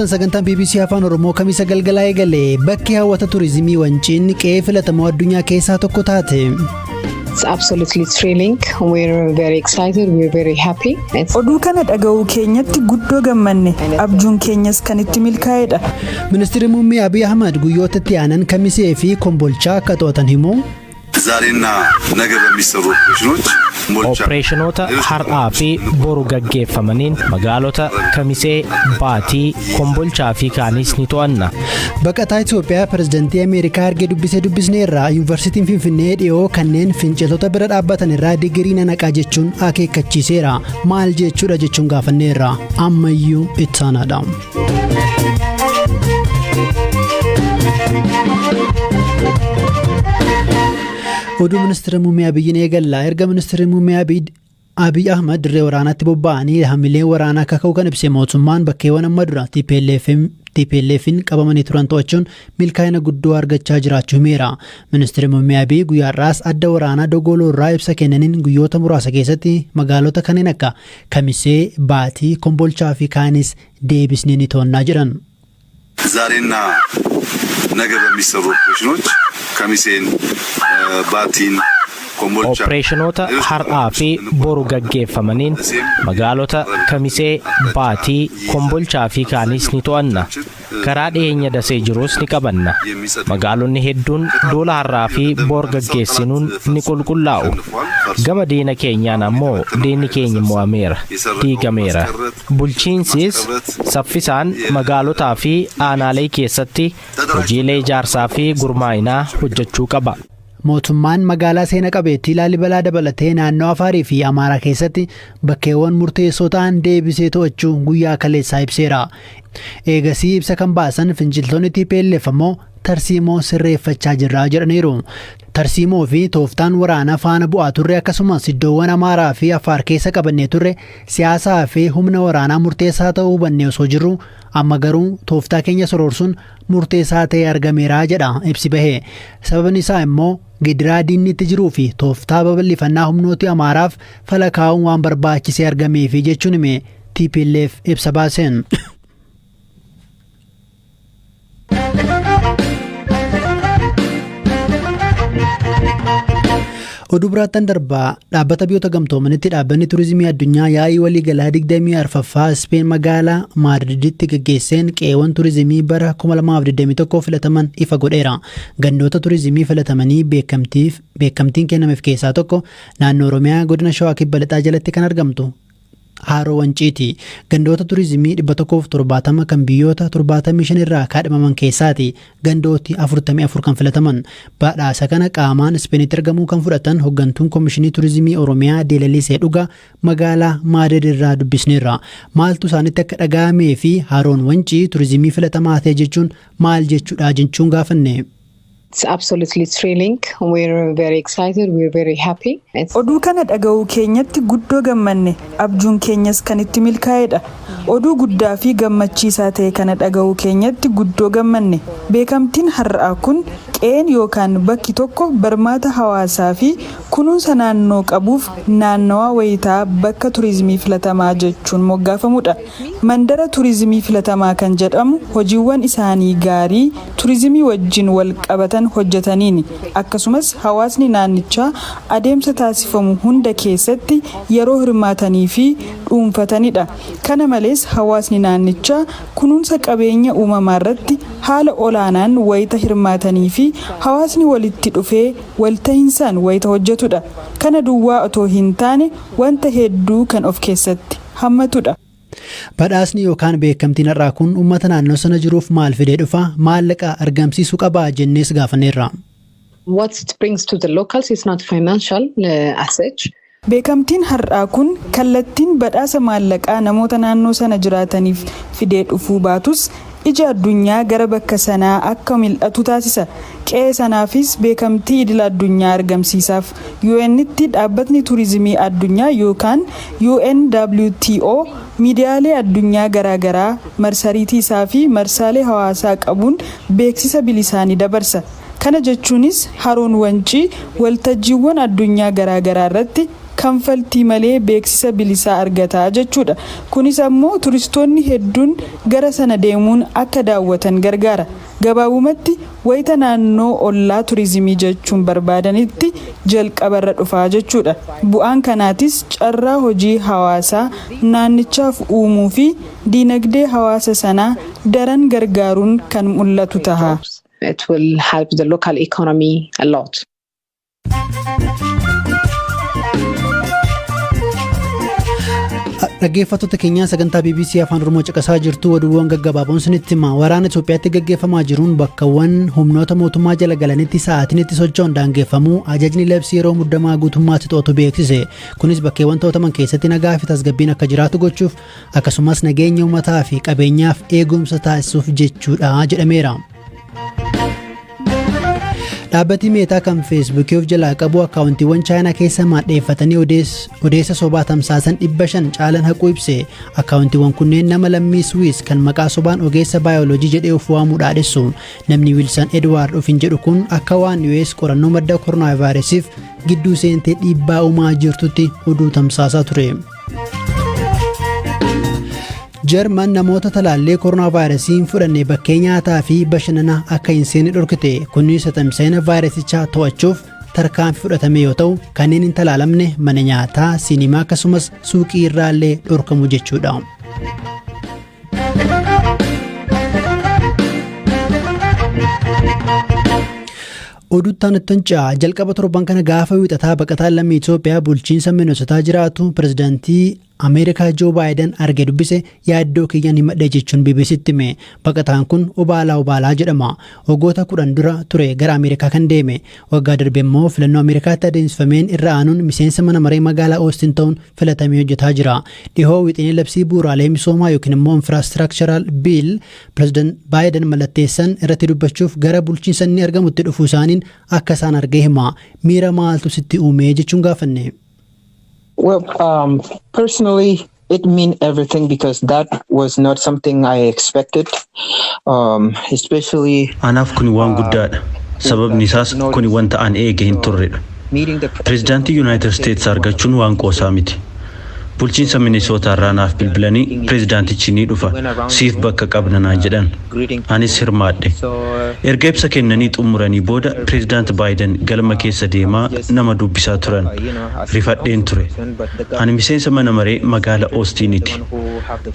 Hordoftoota sagantaa BBC Afaan Oromoo Kamisa galgalaa eegalee bakki hawwata turizimii Wanciin qe'ee filatamoo addunyaa keessaa tokko taate. It's absolutely thrilling. We're very excited. We're very happy. Oduu kana dhaga'uu keenyatti guddoo gammanne abjuun keenyas kan itti milkaa'edha. Ministeerri Muummee Abiy Ahmed guyyoota itti aanan Kamisee fi Kombolchaa akka to'atan himu. ዛሬና ነገ በሚሰሩ ኦፕሬሽኖታ har'aa fi boru gaggeeffamaniin magaalota Kamisee, Baatii, Kombolchaa fi kaanis ni to'anna. Baqataa Itoophiyaa pirezidaantii Ameerikaa argee dubbisneerra yuunivarsiitiin Finfinnee dhiyoo kanneen finciltoota bira dhaabbatan irraa digirii nanaqaa jechuun akeekkachiiseera. Maal jechuudha jechuun gaafanneerra. Ammayyuu ittaanaadha. Oduu ministeera muummee Abiyyiin eegalla. Erga ministeerri muummee Abiy Ahmed dirree waraanaatti bobba'anii hamilee waraanaa kaka'uu kan ibse mootummaan bakkeewwan amma dura TPLF'n qabamanii turan to'achuun milkaa'ina guddoo argachaa jiraachuu himeera. Ministeerri muummee Abiy guyyaarraas adda waraanaa Dogoloo irraa ibsa kennaniin guyyoota muraasa keessatti magaalota kanneen akka Kamisee, Baatii, Kombolchaa fi kaanis deebisnee ni to'annaa jiran. ዛሬና ነገ በሚሰሩ ኦፕሬሽኖች ከሚሴን ባቲን ኦፕሬሽኖታ har'aa fi boru gaggeeffamaniin magaalota Kamisee, Baatii, Kombolchaa fi kaanis ni to'anna. Karaa dhiyeenya dasee jirus ni qabanna. Magaalonni hedduun duula har'aa fi bor gaggeessinuun ni qulqullaa'u. Gama diina keenyaan ammoo diinni keenya mo'ameera, diigameera. Bulchiinsis saffisaan magaalotaa fi aanaalee keessatti hojiilee ijaarsaa fi gurmaa'inaa hojjechuu qaba. Mootummaan magaalaa seena qabeettii Laalibalaa dabalatee naannoo Afaarii fi Amaaraa keessatti bakkeewwan murteessoo ta'an deebisee to'achuu guyyaa kaleessaa ibseera. Eegasii ibsa kan baasan finciltoonni TPLF ammoo tarsiimoo sirreeffachaa jirraa jedhaniiru. Tarsiimoo fi tooftaan waraanaa faana bu'aa turre akkasumas iddoowwan Amaaraa fi Afaar keessa qabannee turre siyaasaa fi humna waraanaa murteessaa ta'uu hubannee osoo jirru amma garuu tooftaa keenya sororsuun murteessaa ta'ee argameera jedha ibsi bahe. Sababni isaa immoo gidiraa diinni itti jiruu fi tooftaa babal'ifannaa humnooti Amaaraaf falakaa'uun waan barbaachisee argameefi jechuun hime TPLF ibsa baaseen. Oduu biraattan darbaa dhaabbata biyyoota gamtoomanitti dhaabbanni turizimii addunyaa yaa'ii waliigalaa 24ffaa Ispeen magaalaa Maadriditti gaggeesseen qe'eewwan turizimii bara 2021 filataman ifa godheera. Gandoota turizimii filatamanii beekamtiin kennameef keessaa tokko naannoo Oromiyaa godina Shawaa Kibba Lixaa jalatti kan argamtu Haroo Wanciiti. Gandoota turizimii 170 kan biyyoota 75 irraa kaadhimaman keessaati gandooti 44 kan filataman. Badhaasa kana qaamaan Ispeenitti argamuu kan fudhatan hoggantuun Komishinii Turizimii Oromiyaa Deelalisee Dhugaa magaalaa Maadrid irraa dubbisneerra. Maaltu isaanitti akka dhaga'amee fi Haroon Wancii turizimii filatamaa ta'e jechuun maal jechuudha jechuun gaafanne. It's absolutely thrilling. We're very excited. We're very happy. Oduu kana dhaga'uu keenyatti guddoo gammanne abjuun keenyas kan itti milkaa'edha. Oduu guddaa fi gammachiisaa ta'e kana dhaga'uu keenyatti guddoo gammanne. Beekamtiin har'aa kun qe'een yookaan bakki tokko barmaata hawaasaa fi kunuunsa naannoo qabuuf naannawaa wayitaa bakka turizimii filatamaa jechuun moggaafamudha. Mandara turizimii filatamaa kan jedhamu hojiiwwan isaanii gaarii turizimii wajjin wal qabatan hojjetaniini. Akkasumas hawaasni naannichaa adeemsa taasifamu hunda keessatti yeroo hirmaatanii fi dhuunfatanidha. Kana malees hawaasni naannichaa kunuunsa qabeenya uumamaa irratti haala olaanaan wayita hirmaatanii fi hawaasni walitti dhufee walta'iinsaan wayita hojjetudha. Kana duwwaa otoo hin taane wanta hedduu kan of keessatti hammatudha. Badhaasni yookaan beekamtiin har'aa kun uummata naannoo sana jiruuf maal fidee dhufa? Maallaqa argamsiisuu qabaa jennees gaafanneerra. What it brings to the locals is not financial as such. Beekamtiin har'aa kun kallattiin badhaasa maallaqaa namoota naannoo sana jiraataniif fidee dhufuu baatus ija addunyaa gara bakka sanaa akka mil'atu taasisa. Qe'ee sanaafis beekamtii idil addunyaa argamsiisaaf UN'tti dhaabbatni turizimii addunyaa yookaan UNWTO miidiyaalee addunyaa garaagaraa marsariitii isaa fi marsaalee hawaasaa qabuun beeksisa bilisaanii dabarsa. Kana jechuunis Haroon Wancii waltajjiiwwan addunyaa garaagaraa irratti kanfaltii malee beeksisa bilisaa argataa jechuudha. Kunis ammoo turistoonni hedduun gara sana deemuun akka daawwatan gargaara. Gabaabumatti wayita naannoo ollaa turizimii jechuun barbaadanitti jalqabarra dhufaa jechuudha. Bu'aan kanaatis carraa hojii hawaasaa naannichaaf uumuu fi diinagdee hawaasa sanaa daran gargaaruun kan mul'atu taha. It will help the local economy a lot. Dhaggeeffattoota keenya sagantaa BBC Afaan Oromoo caqasaa jirtu oduuwwan gaggabaaboon isinitti hima. Waraana Itoophiyaatti gaggeeffamaa jiruun bakkawwan humnoota mootummaa jala galanitti sa'aatiin itti socho'uun daangeffamuu ajajni labsii yeroo muddamaa guutummaatti to'atu beeksise. Kunis bakkeewwan to'ataman keessatti nagaa fi tasgabbiin akka jiraatu gochuuf akkasumas nageenya uummataa fi qabeenyaaf eegumsa taasisuuf jechuudha jedhameera. Dhaabbati meetaa kan feesbuukii of jalaa qabu akkaawuntiiwwan chaayinaa keessa maadheeffatanii odeessa sobaa tamsaasan 500 caalan haquu ibse. Akkaawuntiiwwan kunneen nama lammii Swiss kan maqaa sobaan ogeessa baayoloojii jedhee of waamuu dhaadessu. Namni Wilson Edward ofin jedhu kun akka waan US qorannoo madda koronaa vaayirasiif gidduu seentee dhiibbaa uumaa jirtutti oduu tamsaasaa ture. Jarman namoota talaallee koronaa vaayirasiin fudhannee bakkee nyaataa fi bashannanaa akka hin seenne dhorkite. Kunis tamsaa'ina vaayirasichaa to'achuuf tarkaanfii fudhatame yoo ta'u kanneen hin talaalamne mana nyaataa, sinimaa akkasumas suuqii irraallee dhorkamu jechuudha. Oduuttaan Ittanca jalqaba torban kana gaafa wiixataa baqataan lammii Itoophiyaa bulchiinsa Minnesotaa jiraatu pirezidaantii Ameerikaa Joo Baayiden arge dubbise yaaddoo kiyyaan himadhe jechuun BBC'tti hime. Baqataan kun obaalaa jedhama. Waggoota 10 dura ture gara Ameerikaa kan deeme. Waggaa darbe immoo filannoo Ameerikaatti adeemsifameen irra aanuun miseensa mana maree magaalaa Austin ta'uun filatamee hojjetaa jira. Dhihoo wixinee labsii bu'uuraalee misoomaa yookiin immoo infraastiraakcharaal biil pirezidaant Baayiden mallatteessan irratti dubbachuuf gara bulchiinsa inni argamutti dhufuu isaaniin akka isaan argee hima. Miira maaltu sitti uume jechuun gaafanne. Well, personally, it means everything because that was not something I expected, especially. Anaaf kun waan guddaadha. Sababni isaas kun wanta an eege hin turredha. Pirezidaantii United States argachuun waan qoosaa miti. Bulchiinsa Minnesota irraa naaf bilbilanii pirezidaantichi ni dhufa siif bakka qabnanaa jedhan. Anis hirmaadhe. Erga ibsa kennanii xumuranii booda pirezidaant Baayiden galma keessa deemaa nama dubbisaa turan. Rifadheen ture. Ani miseensa mana maree magaalaa Austiniti.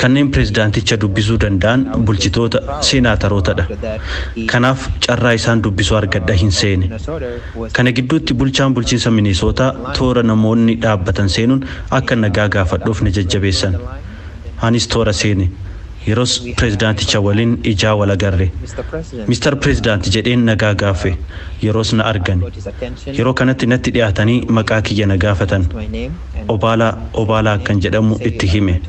Kanneen pirezidaanticha dubbisuu danda'an bulchitoota seenaatarootadha. Kanaaf carraa isaan dubbisuu argadha hin seene. Kana gidduutti bulchaan bulchiinsa Minnesota toora namoonni dhaabbatan seenuun akka nagaa gaafadhuuf na jajjabeessan. Anis toora seene. Yeroos pirezidaanticha waliin ijaa wal agarre. Mr. President jedheen nagaa gaafe. Yeroos na argan. Yeroo kanatti natti dhiyaatanii maqaa kiyya na gaafatan. Obaalaa kan jedhamu itti hime.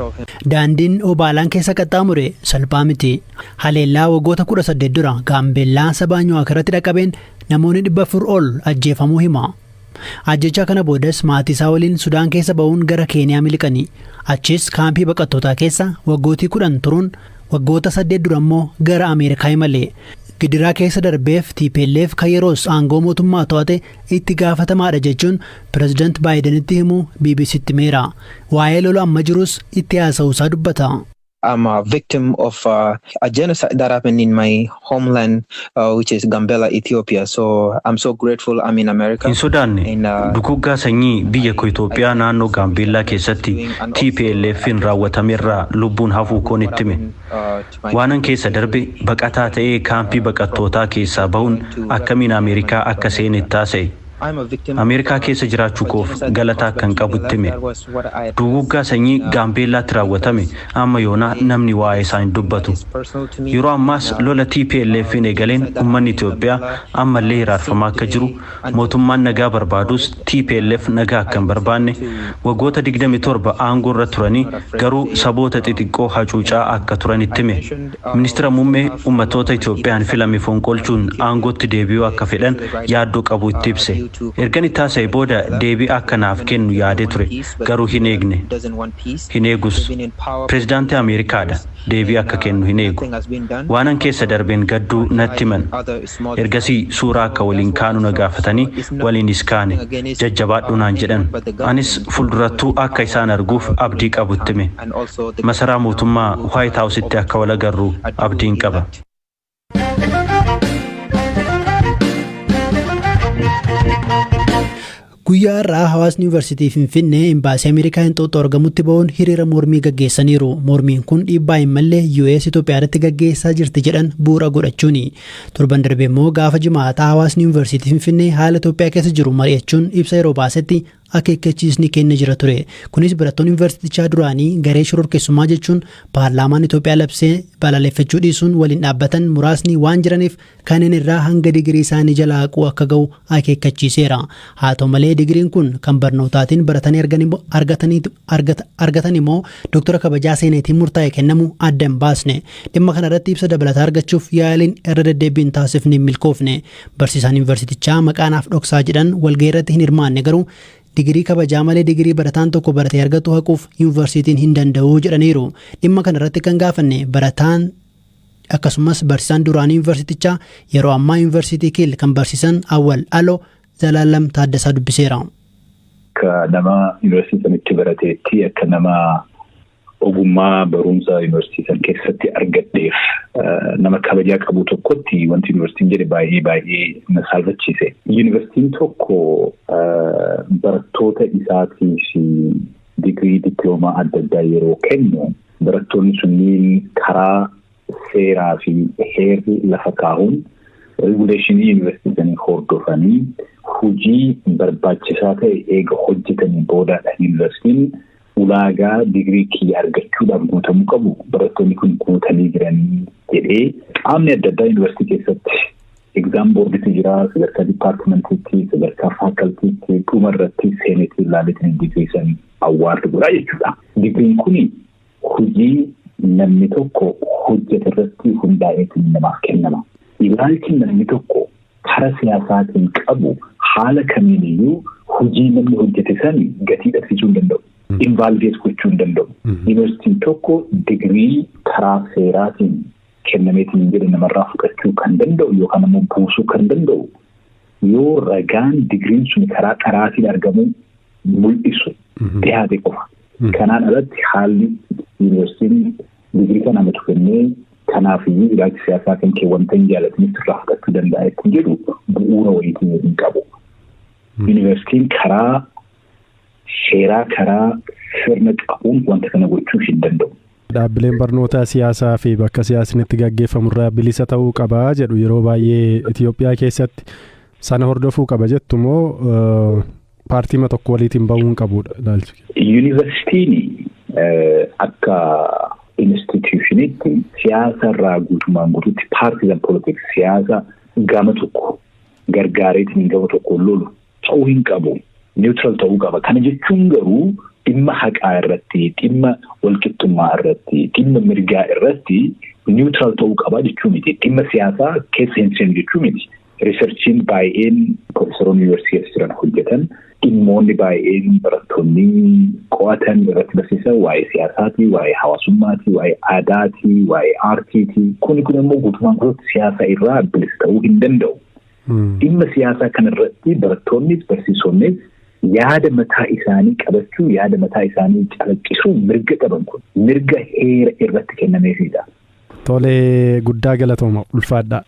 Daandiin obaalaan keessa qaxxaamure salphaa miti. Haleellaa waggoota 18 dura gaambeellaa sabaanyoo akirratti dhaqabeen namoonni 400 ol ajjeefamuu hima. Ajjechaa kana boodas maatii isaa waliin Sudaan keessa ba'uun gara Keeniyaa miliqanii. Achis kaampii baqattootaa keessa waggootii 10 turuun waggoota 8 dura immoo gara Ameerikaa imalee. Gidiraa keessa darbeef TPLF kan yeroos aangoo mootummaa to'ate itti gaafatamaadha jechuun pirezidaant Baayidenitti himuu BBC'tti himeera. Waa'ee lola amma jirus itti haasa'uusaa dubbata. I'm a victim of a genocide that happened in my homeland, which is Gambela, Ethiopia. So I'm so grateful I'm in America. In Sudan, dukuggaa sanyii biyya koo Itoophiyaa naannoo Gaambeellaa keessatti TPLF'n raawwatamerraa lubbuun hafuu koon itti hime. Waanan keessa darbe baqataa ta'ee kaampii baqattootaa keessaa bahuun akkamiin Ameerikaa akka seene taasise. Ameerikaa keessa jiraachuu koof galataa kan qabutti hime. Duguggaa sanyii Gaambeellaatti raawwatame amma yoonaa namni waa'ee isaa hin dubbatu. Yeroo ammaas lola TPLF'n eegaleen uummanni Itoophiyaa ammallee hiraarfamaa akka jiru, mootummaan nagaa barbaadus TPLF nagaa akka hin barbaanne, waggoota 27 aangoo irra turanii garuu saboota xixiqqoo hacuucaa akka turanitti hime. Ministeera muummee uummattoota Itoophiyaan filame fonqolchuun aangootti deebi'uu akka fedhan yaaddoo qabu itti ibse. Ergan itti haasa'e booda deebii akkanaaf kennu yaadee ture garuu hin eegne. Hin eegus. Pireezidaantii Ameerikaadha. Deebii akka kennu hin eegu. Waanan keessa darbeen gadduu natti himan. Ergasii suuraa akka waliin kaanu na gaafatanii waliinis kaane jajjabaadhu naan jedhan. Anis fuuldurattuu akka isaan arguuf abdii qabutti hime. Masaraa mootummaa White House'itti akka wal agarru abdiin qaba. Guyyaa irraa hawaasni yuunivarsiitii Finfinnee imbaasii Ameerikaa Hinxooxxoo argamutti ba'uun hiriira mormii gaggeessaniiru. Mormiin kun dhiibbaa hin malle US Itoophiyaa irratti gaggeessaa jirti jedhan bu'uura godhachuuni. Torban darbe immoo gaafa jimaataa hawaasni yuunivarsiitii Finfinnee haala Itoophiyaa keessa jiru mari'achuun ibsa yeroo baasetti akeekkachiisni kennee jira ture. Kunis barattoonni yuunivarsiitichaa duraanii garee shororkeessummaa jechuun paarlaamaan Itoophiyaa labsee balaaleffachuu dhiisuun waliin dhaabbatan muraasni waan jiraniif kanneen irraa hanga digirii isaanii jalaa haquu akka ga'u akeekkachiiseera. Haa ta'u malee digiriin kun kan barnootaatiin baratanii argatan immoo doktara kabajaa seeneetiin murtaa'e kennamu adda hin baasne. Dhimma kanarratti ibsa dabalataa argachuuf yaaliin irra deddeebiin taasifne milkoofne. Barsiisaan yuunivarsiitichaa maqaanaaf dhoksaa jedhan walgahii irratti hin hirmaanne garuu digirii kabajaa malee digirii barataan tokko baratee argatu haquuf yuunivarsiitiin hin danda'u jedhaniiru. Dhimma kanarratti kan gaafanne barataan akkasumas barsiisaan duraanii yuunivarsiitichaa yeroo ammaa yuunivarsiitii Kiil kan barsiisan Awwal Aloo Zalaalam Taaddasaa dubbiseera. Akka nama yuunivarsiitii barateetti akka nama ogummaa barumsa yuunivarsiitii keessatti argadheef nama kabajaa qabu tokkotti wanti yuunivarsiitiin jedhe baay'ee na salphachiise. Yuunivarsiitiin tokko barattoota isaatiif digirii diploomaa adda addaa yeroo kennu barattoonni sunniin karaa seeraa fi heerri lafa kaa'uun reguleeshinii yuunivarsiitii hordofanii hojii barbaachisaa ta'e eega hojjetanii boodaadha yuunivarsiitiin ulaagaa digirii kiyya argachuudhaaf guutamuu qabu barattoonni kun guutanii jiranii jedhee qaamni adda addaa yuunivarsiitii keessatti exam boordiitu jira sadarkaa dipaartimentiitti sadarkaa faakaltiitti dhuma irratti seenetii ilaaleetiin digirii san awwaardu godhaa jechuudha. Digiriin kun hojii namni tokko hojjete irratti hundaa'eetiin namaaf kennama. Ilaalchi namni tokko karaa siyaasaatiin qabu haala kamiiniyyuu hojii namni hojjete san gatii dhabsiisuu hin danda'u. Invalvees gochuu hin danda'u. Yuunivarsiitiin tokko digirii karaa seeraatiin kennameetiin jedhe namarraa fudhachuu kan danda'u yookaan immoo buusuu kan danda'u yoo ragaan digiriin sun karaa qaraatiin argamu mul'isu dhiyaate qofa. Kanaan alatti haalli yuunivarsiitiin digirii kana namatti kennee kanaafiyyuu ilaalchi siyaasaa kan kee wanta hin jaallataniif irraa fudhachuu danda'a ittiin jedhu bu'uura wayiitii hin qabu. Yuunivarsiitiin karaa seeraa karaa sirna qabuun wanta kana gochuu hin danda'u. Dhaabbileen barnootaa siyaasaa fi bakka siyaasni itti gaggeeffamu irraa bilisa ta'uu qaba jedhu yeroo baay'ee Itoophiyaa keessatti sana hordofuu qaba jettu moo paartiima tokko waliitiin ba'uu hin qabudha ilaalchi? Yuunivarsiitiin akka instituutionitti siyaasa irraa guutumaan guutuutti paartiisan politiks siyaasa gama tokko gargaareetiin gama tokko lolu ta'uu hin qabu. Neutral ta'uu qaba. Kana jechuun garuu dhimma haqaa irratti, dhimma walqixxummaa irratti, dhimma mirgaa irratti neutral ta'uu qaba jechuu miti. Dhimma siyaasaa keessa hin seenu jechuu miti. Riisarchiin baay'een profeesoroonni yuunivarsiitii jiran hojjetan dhimmoonni baay'een barattoonni qo'atan irratti barsiisan waa'ee siyaasaati, waa'ee hawaasummaati, waa'ee aadaati, waa'ee aartiiti. Kun immoo guutumaan guutuutti siyaasa irraa bilisa ta'uu hin danda'u. Dhimma siyaasaa kanarratti barattoonnis barsiisonnis yaada mataa isaanii qabachuu yaada mataa isaanii calaqqisuu mirga qaban kun mirga heera irratti kennameefidha. Tolee guddaa galatooma ulfaadhaa.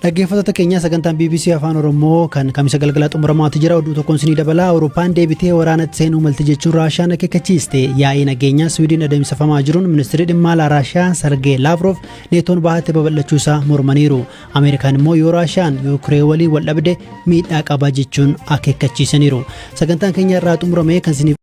Dhaggeeffattoota keenya sagantaan BBC Afaan Oromoo kan kamisa galgala xumuramaatti jira. Oduu tokkoon sinii dabalaa. Awurooppaan deebitee waraanatti seenuu malti jechuun Raashiyaan akeekkachiiste. Yaa'ii nageenyaa Swiidin adeemsifamaa jiruun ministeerri dhimma alaa Raashiyaa Sergey Lavrov neetoon bahaatti babal'achuu isaa mormaniiru. Ameerikaan immoo yoo Raashiyaan Yuukireen waliin wal dhabde miidhaa qaba jechuun akeekkachiisaniiru. Sagantaan keenya irraa xumuramee kan sinii